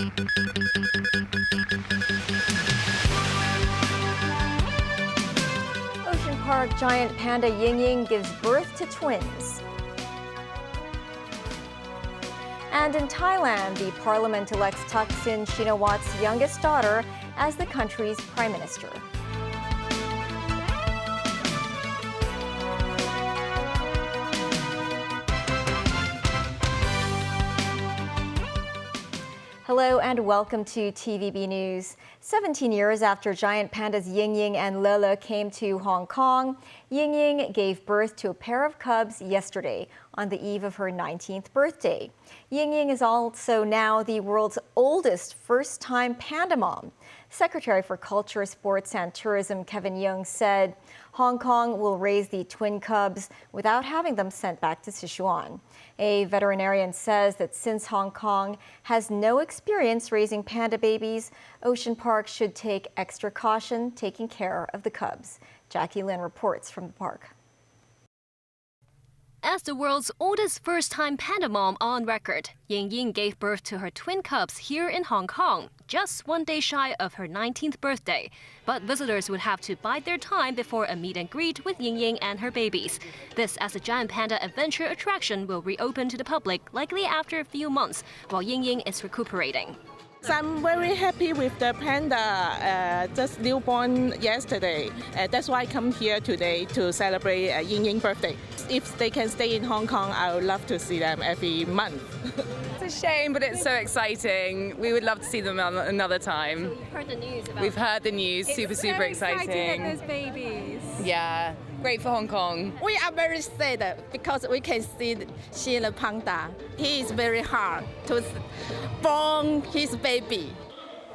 Ocean Park giant panda Ying Ying gives birth to twins. And in Thailand, the parliament elects Thaksin Shinawat's youngest daughter as the country's prime minister. Hello and welcome to TVB News. 17 years after giant pandas Ying Ying and Lele came to Hong Kong, Ying Ying gave birth to a pair of cubs yesterday on the eve of her 19th birthday. Ying Ying is also now the world's oldest first-time panda mom. Secretary for Culture, Sports and Tourism Kevin Yeung said Hong Kong will raise the twin cubs without having them sent back to Sichuan. A veterinarian says that since Hong Kong has no experience raising panda babies, Ocean Park should take extra caution taking care of the cubs. Jackie Lin reports from the park. As the world's oldest first-time panda mom on record, Ying Ying gave birth to her twin cubs here in Hong Kong, just 1 day shy of her 19th birthday. But visitors would have to bide their time before a meet and greet with Ying Ying and her babies. This as the giant panda adventure attraction will reopen to the public likely after a few months, while Ying Ying is recuperating. So I'm very happy with the panda, just newborn yesterday. That's why I come here today to celebrate Ying Ying's birthday. If they can stay in Hong Kong, I would love to see them every month. It's a shame, but it's so exciting. We would love to see them another time. We've heard the news about We've heard the news, super exciting. Exciting those babies. Yeah, great for Hong Kong. We are very sad because we can see the panda. He is very hard to born his baby.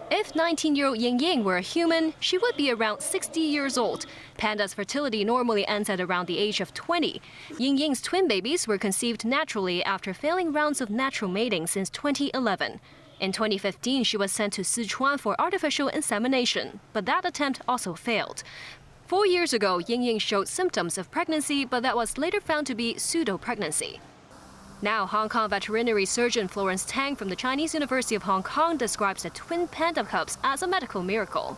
If 19-year-old Ying Ying were a human, she would be around 60 years old. Panda's fertility normally ends at around the age of 20. Ying Ying's twin babies were conceived naturally after failing rounds of natural mating since 2011. In 2015, she was sent to Sichuan for artificial insemination, but that attempt also failed. 4 years ago, Ying Ying showed symptoms of pregnancy, but that was later found to be pseudo-pregnancy. Now, Hong Kong veterinary surgeon Florence Tang from the Chinese University of Hong Kong describes the twin panda cubs as a medical miracle.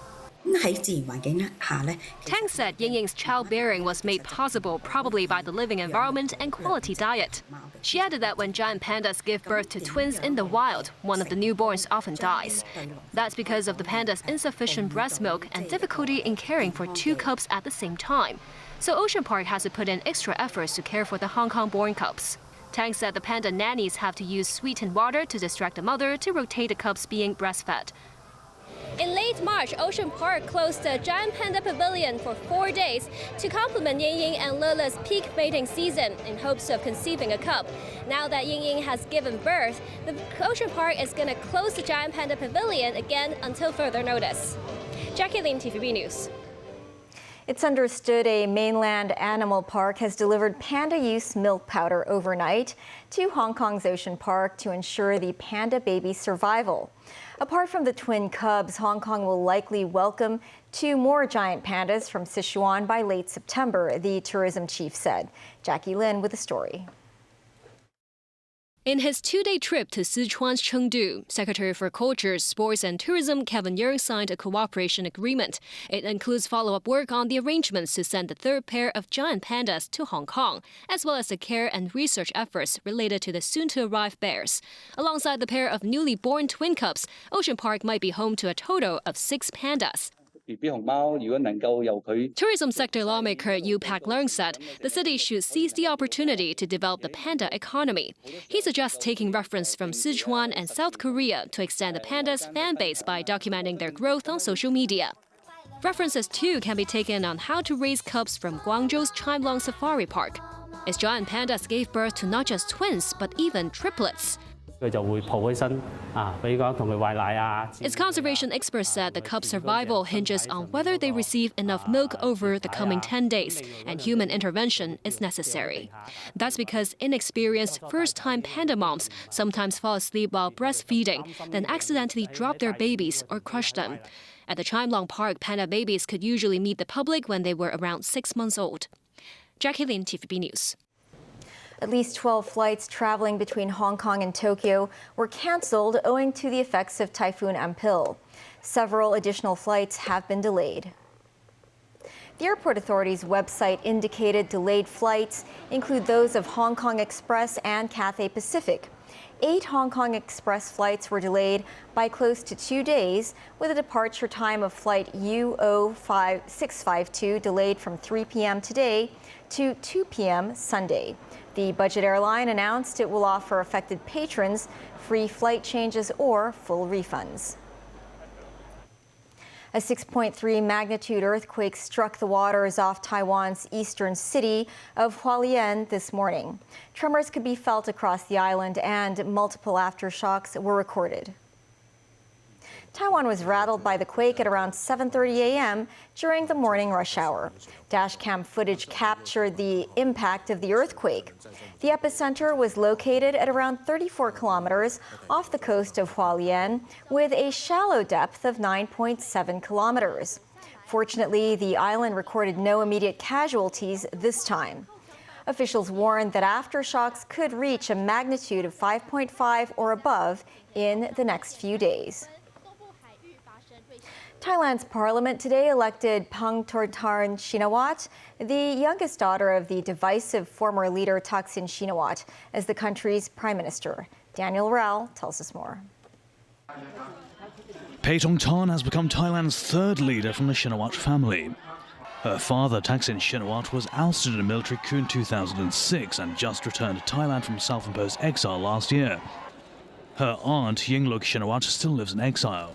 Tang said Ying Ying's childbearing was made possible probably by the living environment and quality diet. She added that when giant pandas give birth to twins in the wild, one of the newborns often dies. That's because of the panda's insufficient breast milk and difficulty in caring for two cubs at the same time. So Ocean Park has to put in extra efforts to care for the Hong Kong-born cubs. Tang said the panda nannies have to use sweetened water to distract the mother to rotate the cubs being breastfed. In late March, Ocean Park closed the giant panda pavilion for 4 days to complement Ying Ying and Lele's peak mating season in hopes of conceiving a cub. Now that Ying Ying has given birth, the Ocean Park is going to close the giant panda pavilion again until further notice. Jackie Lin, TVB News. It's understood a mainland animal park has delivered panda-use milk powder overnight to Hong Kong's Ocean Park to ensure the panda baby's survival. Apart from the twin cubs, Hong Kong will likely welcome 2 more giant pandas from Sichuan by late September, the tourism chief said. Jackie Lin with the story. In his 2-day trip to Sichuan's Chengdu, Secretary for Culture, Sports and Tourism Kevin Yeung signed a cooperation agreement. It includes follow-up work on the arrangements to send the 3rd pair of giant pandas to Hong Kong, as well as the care and research efforts related to the soon-to-arrive bears. Alongside the pair of newly born twin cubs, Ocean Park might be home to a total of 6 pandas. Tourism sector lawmaker Yu Pak Leung said the city should seize the opportunity to develop the panda economy. He suggests taking reference from Sichuan and South Korea to extend the pandas' fan base by documenting their growth on social media. References too can be taken on how to raise cubs from Guangzhou's Chimelong Safari Park. Its giant pandas gave birth to not just twins but even triplets. Its conservation experts said the cub's survival hinges on whether they receive enough milk over the coming 10 days, and human intervention is necessary. That's because inexperienced first-time panda moms sometimes fall asleep while breastfeeding, then accidentally drop their babies or crush them. At the Chimelong Park, panda babies could usually meet the public when they were around 6 months old. Jackie Lin, TVB News. At least 12 flights traveling between Hong Kong and Tokyo were cancelled owing to the effects of Typhoon Ampil. Several additional flights have been delayed. The airport authority's website indicated delayed flights include those of Hong Kong Express and Cathay Pacific. 8 Hong Kong Express flights were delayed by close to 2 days, with a departure time of flight UO652 delayed from 3 p.m. today to 2 p.m. Sunday. The budget airline announced it will offer affected patrons free flight changes or full refunds. A 6.3 magnitude earthquake struck the waters off Taiwan's eastern city of Hualien this morning. Tremors could be felt across the island and multiple aftershocks were recorded. Taiwan was rattled by the quake at around 7:30 a.m. during the morning rush hour. Dashcam footage captured the impact of the earthquake. The epicenter was located at around 34 kilometers off the coast of Hualien, with a shallow depth of 9.7 kilometers. Fortunately, the island recorded no immediate casualties this time. Officials warned that aftershocks could reach a magnitude of 5.5 or above in the next few days. Thailand's parliament today elected Pangtortarn Shinawat, the youngest daughter of the divisive former leader Thaksin Shinawat, as the country's prime minister. Daniel Rao tells us more. Paetongtarn has become Thailand's third leader from the Shinawat family. Her father, Thaksin Shinawat, was ousted in a military coup in 2006 and just returned to Thailand from self-imposed exile last year. Her aunt, Yingluck Shinawat, still lives in exile.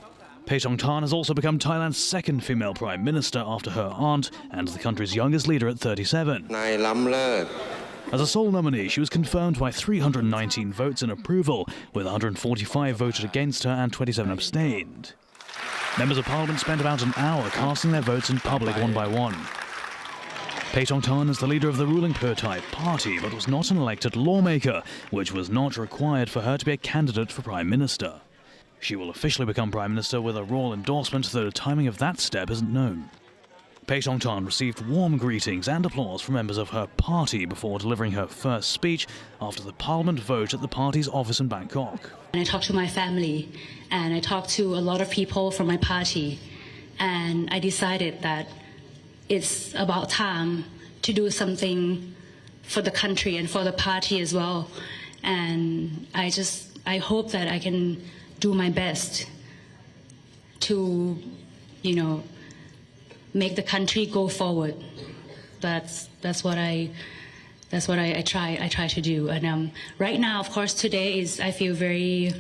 Paetongtarn has also become Thailand's second female prime minister after her aunt and the country's youngest leader at 37. As a sole nominee, she was confirmed by 319 votes in approval, with 145 voted against her and 27 abstained. Members of Parliament spent about an hour casting their votes in public one by one. Paetongtarn is the leader of the ruling Pheu Thai party, but was not an elected lawmaker, which was not required for her to be a candidate for prime minister. She will officially become prime minister with a royal endorsement, though the timing of that step isn't known. Paetongtarn received warm greetings and applause from members of her party before delivering her first speech after the parliament vote at the party's office in Bangkok. I talked to my family and I talked to a lot of people from my party, and I decided that it's about time to do something for the country and for the party as well. And I hope that I can do my best to, make the country go forward. That's what I try to do. And right now, of course, today I feel very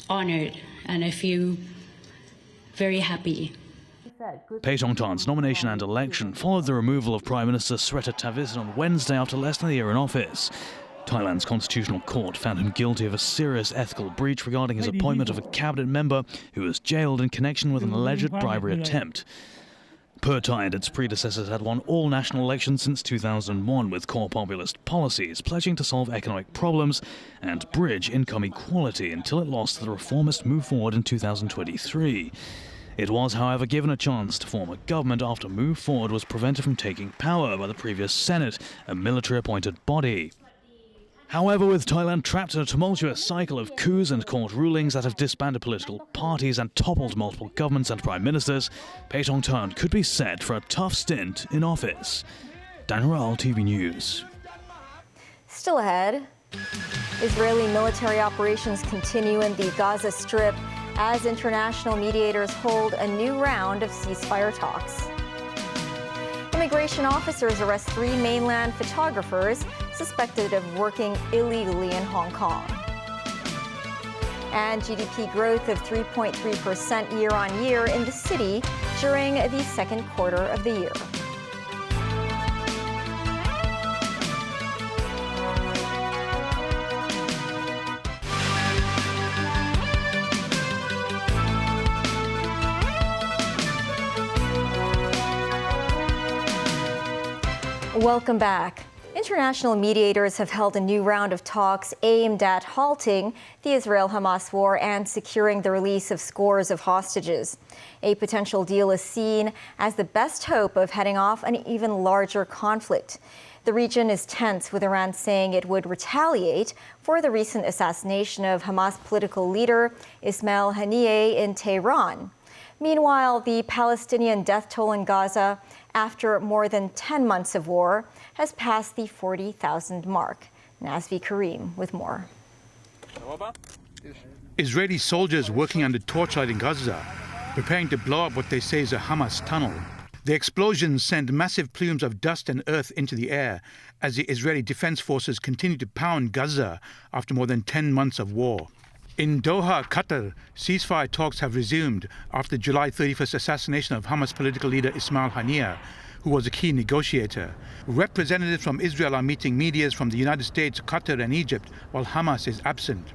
honored and I feel very happy. Paetongtarn's nomination and election followed the removal of Prime Minister Srettha Thavisin on Wednesday after less than a year in office. Thailand's constitutional court found him guilty of a serious ethical breach regarding his appointment of a cabinet member who was jailed in connection with an alleged bribery attempt. Pheu Thai and its predecessors had won all national elections since 2001 with core populist policies pledging to solve economic problems and bridge income equality until it lost to the reformist move forward in 2023. It was, however, given a chance to form a government after Move Forward was prevented from taking power by the previous Senate, a military-appointed body. However, with Thailand trapped in a tumultuous cycle of coups and court rulings that have disbanded political parties and toppled multiple governments and prime ministers, Paetongtarn could be set for a tough stint in office. Dan Rao, TV News. Still ahead, Israeli military operations continue in the Gaza Strip as international mediators hold a new round of ceasefire talks. Immigration officers arrest 3 mainland photographers suspected of working illegally in Hong Kong. And GDP growth of 3.3% year-on-year in the city during the second quarter of the year. Welcome back. International mediators have held a new round of talks aimed at halting the Israel-Hamas war and securing the release of scores of hostages. A potential deal is seen as the best hope of heading off an even larger conflict. The region is tense, with Iran saying it would retaliate for the recent assassination of Hamas political leader Ismail Haniyeh in Tehran. Meanwhile, the Palestinian death toll in Gaza, after more than 10 months of war, has passed the 40,000 mark. Nazvi Karim with more. Israeli soldiers working under torchlight in Gaza, preparing to blow up what they say is a Hamas tunnel. The explosions send massive plumes of dust and earth into the air as the Israeli Defense Forces continue to pound Gaza after more than 10 months of war. In Doha, Qatar, ceasefire talks have resumed after the July 31st assassination of Hamas political leader Ismail Haniyeh, who was a key negotiator. Representatives from Israel are meeting mediators from the United States, Qatar and Egypt, while Hamas is absent.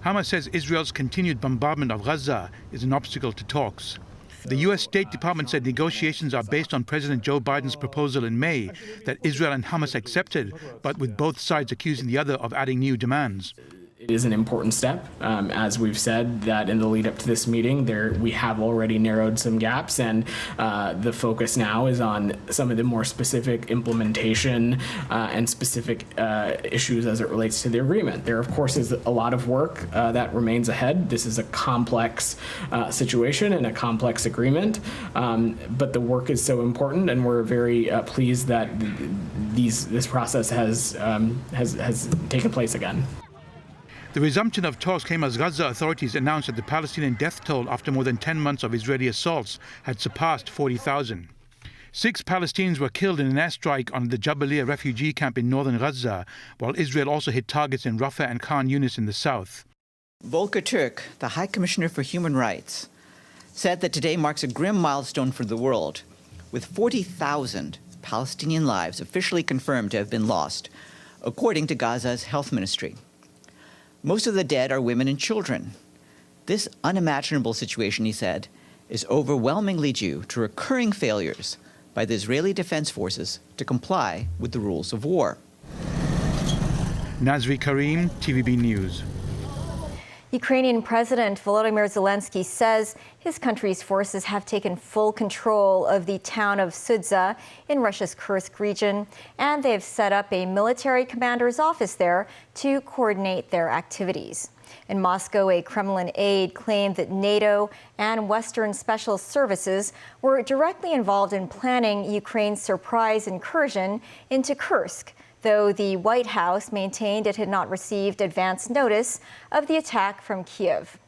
Hamas says Israel's continued bombardment of Gaza is an obstacle to talks. The U.S. State Department said negotiations are based on President Joe Biden's proposal in May that Israel and Hamas accepted, but with both sides accusing the other of adding new demands. It is an important step. As we've said, that in the lead up to this meeting, we have already narrowed some gaps, and the focus now is on some of the more specific implementation and specific issues as it relates to the agreement. There, of course, is a lot of work that remains ahead. This is a complex situation and a complex agreement, but the work is so important, and we're very pleased that this process has taken place again. The resumption of talks came as Gaza authorities announced that the Palestinian death toll after more than 10 months of Israeli assaults had surpassed 40,000. 6 Palestinians were killed in an airstrike on the Jabalia refugee camp in northern Gaza, while Israel also hit targets in Rafah and Khan Yunis in the south. Volker Turk, the High Commissioner for Human Rights, said that today marks a grim milestone for the world, with 40,000 Palestinian lives officially confirmed to have been lost, according to Gaza's health ministry. Most of the dead are women and children. This unimaginable situation, he said, is overwhelmingly due to recurring failures by the Israeli Defense Forces to comply with the rules of war. Nazvi Karim, TVB News. Ukrainian President Volodymyr Zelensky says his country's forces have taken full control of the town of Sudza in Russia's Kursk region, and they have set up a military commander's office there to coordinate their activities. In Moscow, a Kremlin aide claimed that NATO and Western special services were directly involved in planning Ukraine's surprise incursion into Kursk, though the White House maintained it had not received advance notice of the attack from Kiev.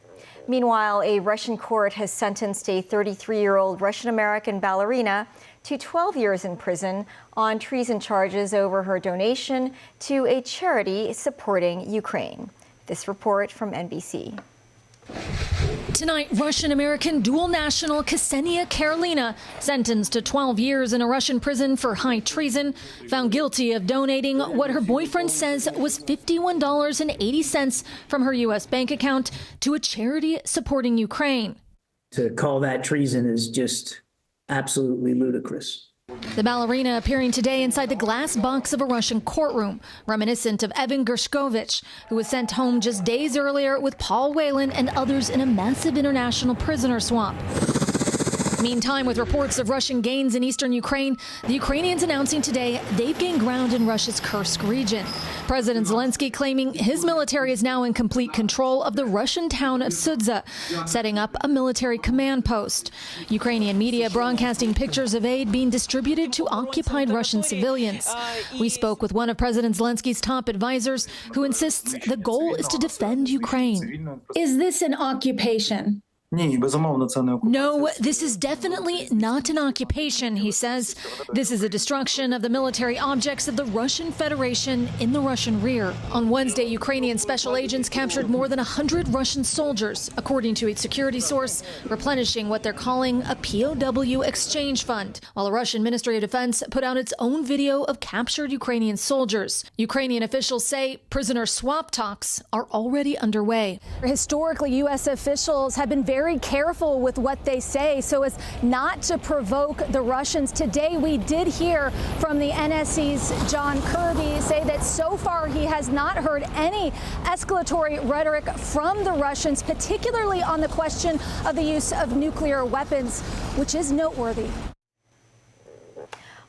Meanwhile, a Russian court has sentenced a 33-year-old Russian-American ballerina to 12 years in prison on treason charges over her donation to a charity supporting Ukraine. This report from NBC. Tonight, Russian-American dual national Ksenia Karelina, sentenced to 12 years in a Russian prison for high treason, found guilty of donating what her boyfriend says was $51.80 from her U.S. bank account to a charity supporting Ukraine. To call that treason is just absolutely ludicrous. The ballerina appearing today inside the glass box of a Russian courtroom, reminiscent of Evan Gershkovich, who was sent home just days earlier with Paul Whelan and others in a massive international prisoner swap. Meantime, with reports of Russian gains in eastern Ukraine, the Ukrainians announcing today they've gained ground in Russia's Kursk region. President Zelensky claiming his military is now in complete control of the Russian town of Sudza, setting up a military command post. Ukrainian media broadcasting pictures of aid being distributed to occupied Russian civilians. We spoke with one of President Zelensky's top advisors, who insists the goal is to defend Ukraine. Is this an occupation? No, this is definitely not an occupation, he says. This is a destruction of the military objects of the Russian Federation in the Russian rear. On Wednesday, Ukrainian special agents captured more than 100 Russian soldiers, according to a security source, replenishing what they're calling a POW exchange fund, while the Russian Ministry of Defense put out its own video of captured Ukrainian soldiers. Ukrainian officials say prisoner swap talks are already underway. Historically, U.S. officials have been very careful with what they say so as not to provoke the Russians. Today, we did hear from the NSC's John Kirby say that so far he has not heard any escalatory rhetoric from the Russians, particularly on the question of the use of nuclear weapons, which is noteworthy.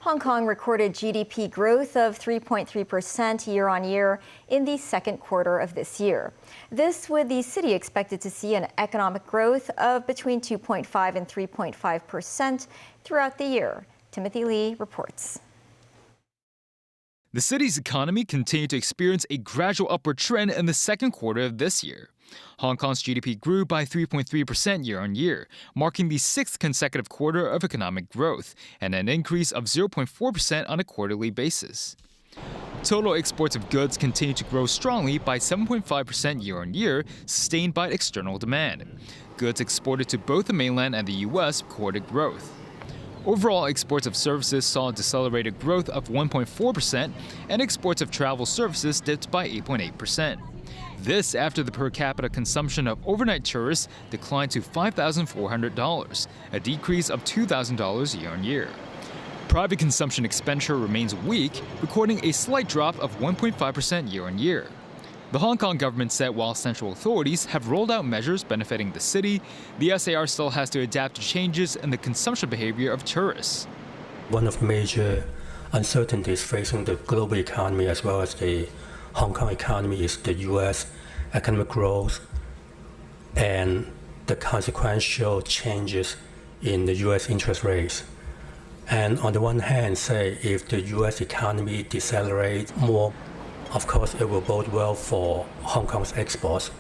Hong Kong recorded GDP growth of 3.3% year-on-year in the second quarter of this year. This with the city expected to see an economic growth of between 2.5 and 3.5% throughout the year. Timothy Lee reports. The city's economy continued to experience a gradual upward trend in the second quarter of this year. Hong Kong's GDP grew by 3.3% year-on-year, marking the sixth consecutive quarter of economic growth and an increase of 0.4% on a quarterly basis. Total exports of goods continued to grow strongly by 7.5% year-on-year, sustained by external demand. Goods exported to both the mainland and the U.S. recorded growth. Overall, exports of services saw a decelerated growth of 1.4%, and exports of travel services dipped by 8.8%. This after the per capita consumption of overnight tourists declined to $5,400, a decrease of $2,000 year-on-year. Private consumption expenditure remains weak, recording a slight drop of 1.5% year-on-year. The Hong Kong government said while central authorities have rolled out measures benefiting the city, the SAR still has to adapt to changes in the consumption behavior of tourists. One of the major uncertainties facing the global economy as well as the Hong Kong economy is the U.S. economic growth and the consequential changes in the U.S. interest rates. And on the one hand, say if the U.S. economy decelerates more, of course, it will bode well for Hong Kong's exports.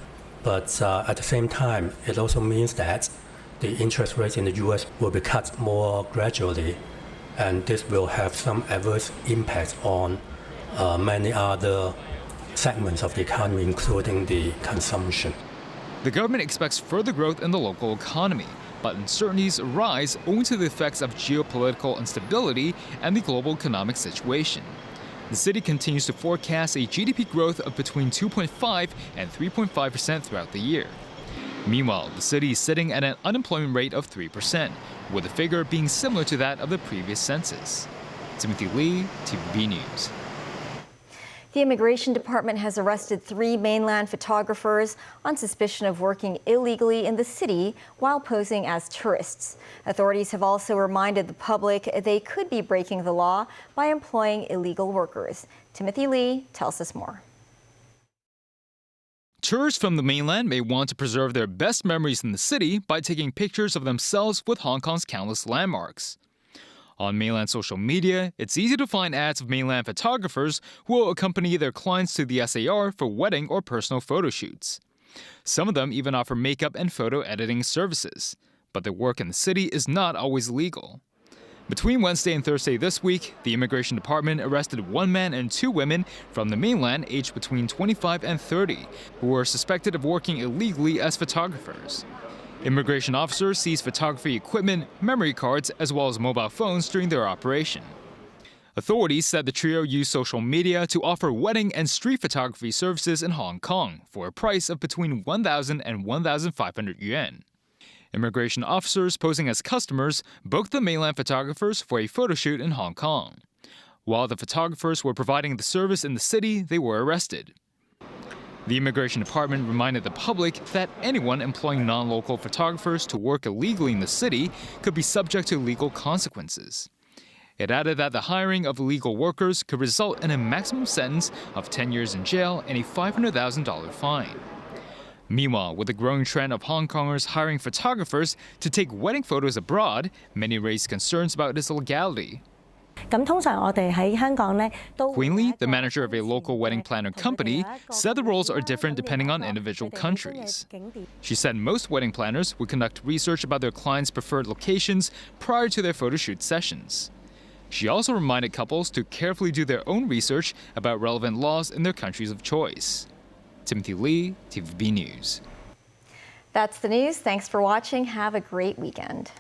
But at the same time, it also means that the interest rates in the U.S. will be cut more gradually, and this will have some adverse impact on many other segments of the economy, including the consumption. The government expects further growth in the local economy, but uncertainties arise owing to the effects of geopolitical instability and the global economic situation. The city continues to forecast a GDP growth of between 2.5 and 3.5% throughout the year. Meanwhile, the city is sitting at an unemployment rate of 3%, with the figure being similar to that of the previous census. Timothy Lee, TVB News. The Immigration Department has arrested 3 mainland photographers on suspicion of working illegally in the city while posing as tourists. Authorities have also reminded the public they could be breaking the law by employing illegal workers. Timothy Lee tells us more. Tourists from the mainland may want to preserve their best memories in the city by taking pictures of themselves with Hong Kong's countless landmarks. On mainland social media, it's easy to find ads of mainland photographers who will accompany their clients to the SAR for wedding or personal photo shoots. Some of them even offer makeup and photo editing services, but their work in the city is not always legal. Between Wednesday and Thursday this week, the Immigration Department arrested 1 man and 2 women from the mainland aged between 25 and 30 who were suspected of working illegally as photographers. Immigration officers seized photography equipment, memory cards, as well as mobile phones during their operation. Authorities said the trio used social media to offer wedding and street photography services in Hong Kong for a price of between 1,000 and 1,500 yuan. Immigration officers posing as customers booked the mainland photographers for a photo shoot in Hong Kong. While the photographers were providing the service in the city, they were arrested. The Immigration Department reminded the public that anyone employing non-local photographers to work illegally in the city could be subject to legal consequences. It added that the hiring of illegal workers could result in a maximum sentence of 10 years in jail and a $500,000 fine. Meanwhile, with the growing trend of Hong Kongers hiring photographers to take wedding photos abroad, many raised concerns about its legality. Queen Lee, the manager of a local wedding planner company, said the rules are different depending on individual countries. She said most wedding planners would conduct research about their clients' preferred locations prior to their photo shoot sessions. She also reminded couples to carefully do their own research about relevant laws in their countries of choice. Timothy Lee, TVB News. That's the news. Thanks for watching. Have a great weekend.